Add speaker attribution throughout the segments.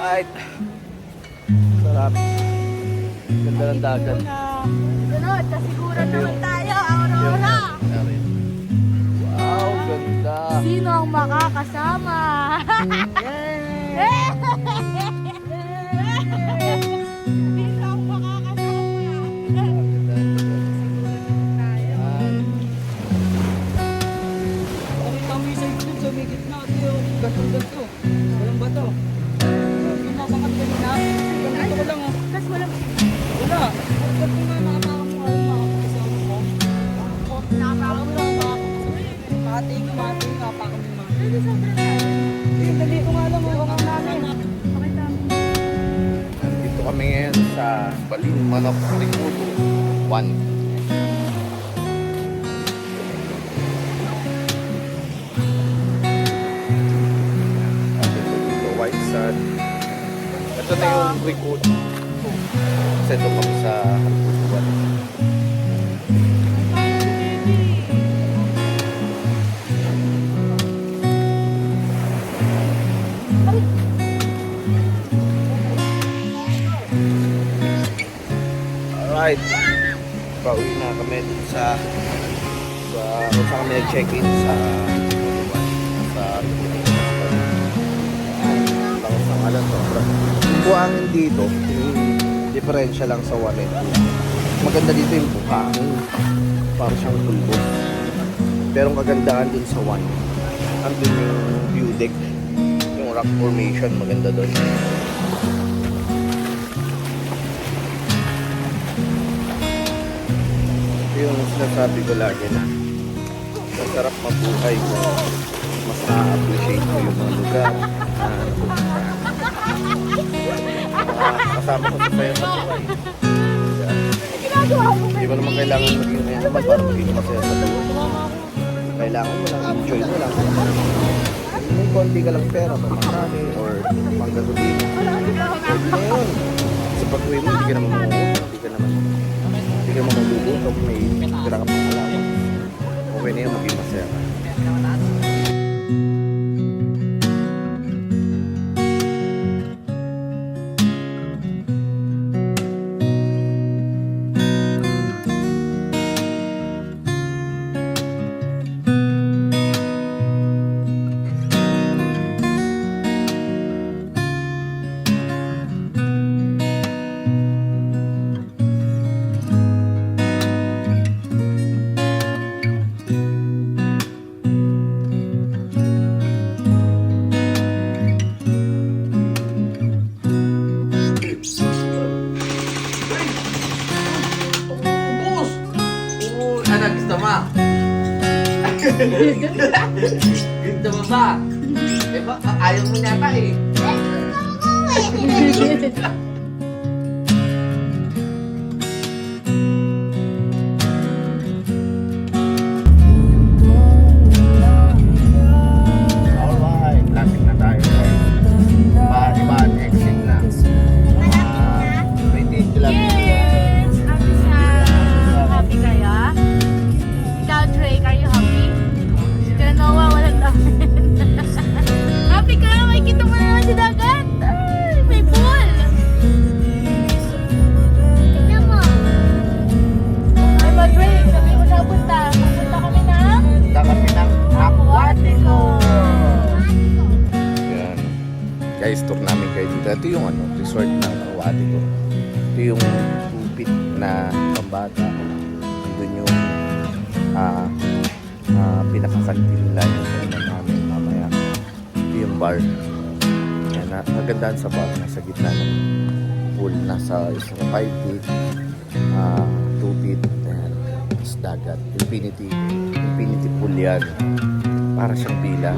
Speaker 1: Alright. Sarap. Ganda ng dagat.
Speaker 2: Sunod, kasiguran naman tayo, Aurora.
Speaker 1: Wow, ganda.
Speaker 2: Sino ang makakasama? Yay! Sino ang makakasama?
Speaker 3: Nakita mo yung side dun sa may gitna. Gato. Walang bato. Pinasakat ka nila. Ganito ko lang.
Speaker 2: Tapos walang
Speaker 3: Wala. Ba't kung nga nakatawag mo makakasama mo?
Speaker 2: nakakawag mo.
Speaker 3: Mating kapakam mo.
Speaker 2: Dito sobrang tayo.
Speaker 3: Dali ko nga lang. Huwag ang namin.
Speaker 2: Okay, tama.
Speaker 1: Nandito kami ngayon sa Baling Manok Rikuto 1. White sand. Ito na yung Rikuto. Kasi ito kami sa Rikuto 1. Alright. Pauwi na kami dun sa kung saan kami nag-check-in sa tapos ang alam sobra. Yung buhangin dito, yung diferensya lang sa 1 and 2. Maganda dito yung buhangin. Parang siyang pulbo. Pero ang kagandahan dun sa 1, andun yung view deck. Yung rock formation, maganda dun. Yung sinasabi ko lagi na masarap mabuhay kung mas na-appreciate mo yung mga lugar na napupuntahan. Kasama ko sa sayo sa buhay. Hindi mo naman kailangan maging mayaman para maging masaya sa buhay. Kailangan mo lang, enjoy mo lang. May konti ka lang pera, pamarami or panggasolina. Ngayon, sa pag-uwi mo, hindi ka naman mamuha, hindi ka magugutom, may tira ka pang alaman. Okay na yun, maging masaya ka.
Speaker 4: Ano gusto mo? Gusto mo ba? Eh ba, ayaw mo nata eh.
Speaker 1: Alright, lasing na tayo guys. Ibaan exit na. 28 kilometers.
Speaker 2: Yes! Happy siya. Happy kaya? Ikaw, Drake, are you happy? Kaya nawawalan namin. Happy ka? Makikita mo naman si dagat. Ay, may pool. Tignan mo. Ay ba, Drake? Sabi mo siya punta. Pupunta kami ng
Speaker 1: Punta kami ng
Speaker 2: Aquatico.
Speaker 1: Yan. Guys, tour namin kayo dito. Ito yung resort ng Aquatico. Ito yung tupit na pambata. Doon yung pinakakantin nila yung kainan namin mamaya. Ito yung bar. Yan, nagandaan sa bar. Nasa gitna ng pool. Nasa 5 feet, 2 feet. Ayan. Tapos dagat. Infinity pool yan. Para siyang pila.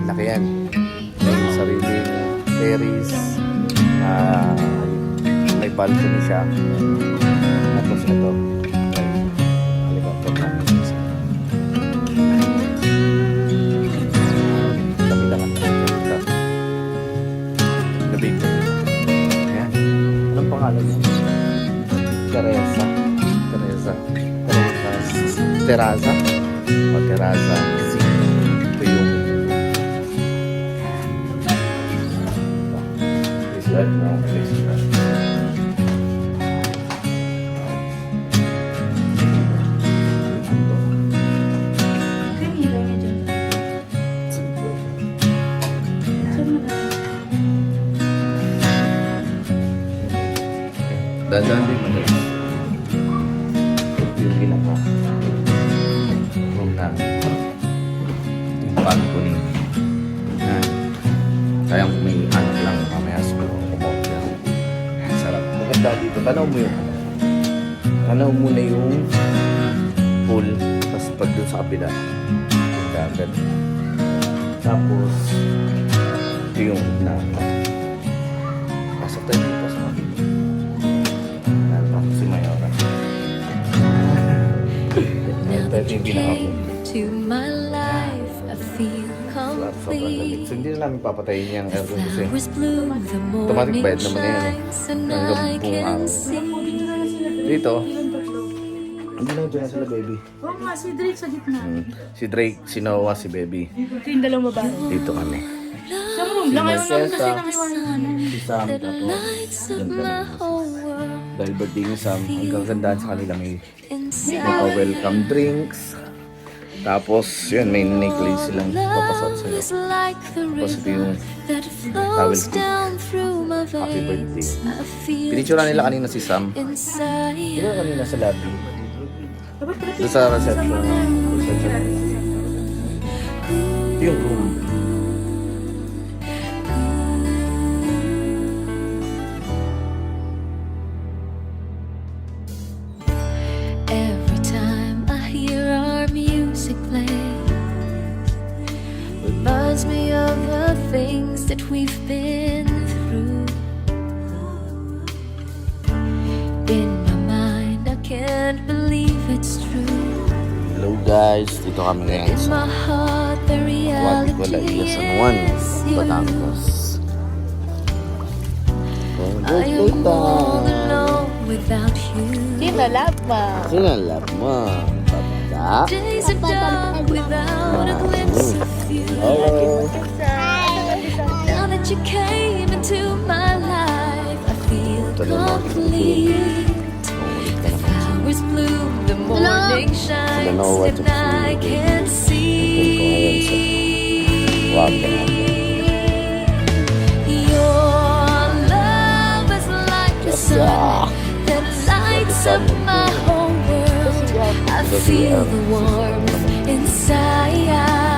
Speaker 1: Laki yan. May sariling terrace. May balcony siya. Tapos ito. Helicopter na. Kami lang ang ito. Labig. Ayan. Anong pangalan niya? Teresa. Terraza. O Terraza. Ito yung Lahat na ang place na.
Speaker 2: Kanina niya dyan. Saan mo na?
Speaker 1: Dadaan din mo. Ito yung ginaka. Room namin. Yung balcony. Yan. Sayang kung may anak lang. Mamaya siguro kumot yan. Sarap. Maganda dito. Tanaw mo yung tanaw mo na yung pool. Tapos pag dun sa kabila. Yung dagat. Tapos ito yung na. Pasok tayo dito sa kabila. Si Mayora. Ito yung pinaka-pool.
Speaker 5: To my life, I feel
Speaker 1: Sobrang lamig. So, hindi na namin papatayin yung aircon kasi
Speaker 5: was blue, the
Speaker 1: automatic
Speaker 5: morning
Speaker 1: bayad naman na yun.
Speaker 5: shines, and
Speaker 1: Hanggang
Speaker 5: I
Speaker 1: buong
Speaker 5: can
Speaker 1: araw.
Speaker 5: see.
Speaker 1: Dito, hindi lang dyan sila, baby.
Speaker 2: Oo nga, si Drake sa gitna.
Speaker 1: Si Drake, si Noah, si baby.
Speaker 2: Ito yung dalawang babae.
Speaker 1: Dito kami.
Speaker 2: Sa room lang, ayaw naman kasi
Speaker 1: Marcesa.
Speaker 2: nakiwala.
Speaker 1: Si Sam,
Speaker 5: The
Speaker 1: tapos
Speaker 5: lights of
Speaker 1: dyan
Speaker 5: my
Speaker 1: kami.
Speaker 5: whole world
Speaker 1: Dahil birthday ni Sam, ang gagandaan sa kanila may
Speaker 5: inside.
Speaker 1: welcome drinks. Tapos, yun, may necklace silang papasok
Speaker 5: Love
Speaker 1: sa'yo.
Speaker 5: is like the
Speaker 1: Tapos ito yung
Speaker 5: river that
Speaker 1: towel
Speaker 5: flows
Speaker 1: ko.
Speaker 5: down through my
Speaker 1: Happy birthday.
Speaker 5: veins. I feel
Speaker 1: Pinicturean nila kanina si Sam.
Speaker 5: inside.
Speaker 1: Di ba kanina sa lobby?
Speaker 2: Dapat pala
Speaker 1: Doon sa reception. Ito yung room.
Speaker 5: Every time I hear our music play, reminds me of the things that we've been through. In my mind, I can't believe it's true.
Speaker 1: Hello guys, dito kami ngayon
Speaker 5: In
Speaker 1: sa
Speaker 5: my heart, the reality
Speaker 1: Wala San Juan,
Speaker 5: is you.
Speaker 1: Batangas.
Speaker 5: I am all alone without you.
Speaker 2: Sinalab ma.
Speaker 1: Sinalap mo. Papa.
Speaker 5: Days are dark without a glimpse of you.
Speaker 1: Hello.
Speaker 5: Now that you came into my life, I feel complete.
Speaker 1: Umulit ka naman.
Speaker 5: Flowers bloom, the morning shines,
Speaker 1: know what to
Speaker 5: and I
Speaker 1: do.
Speaker 5: can see.
Speaker 1: Wow.
Speaker 5: Your love is like the sun that lights up my whole world. I feel the warmth inside.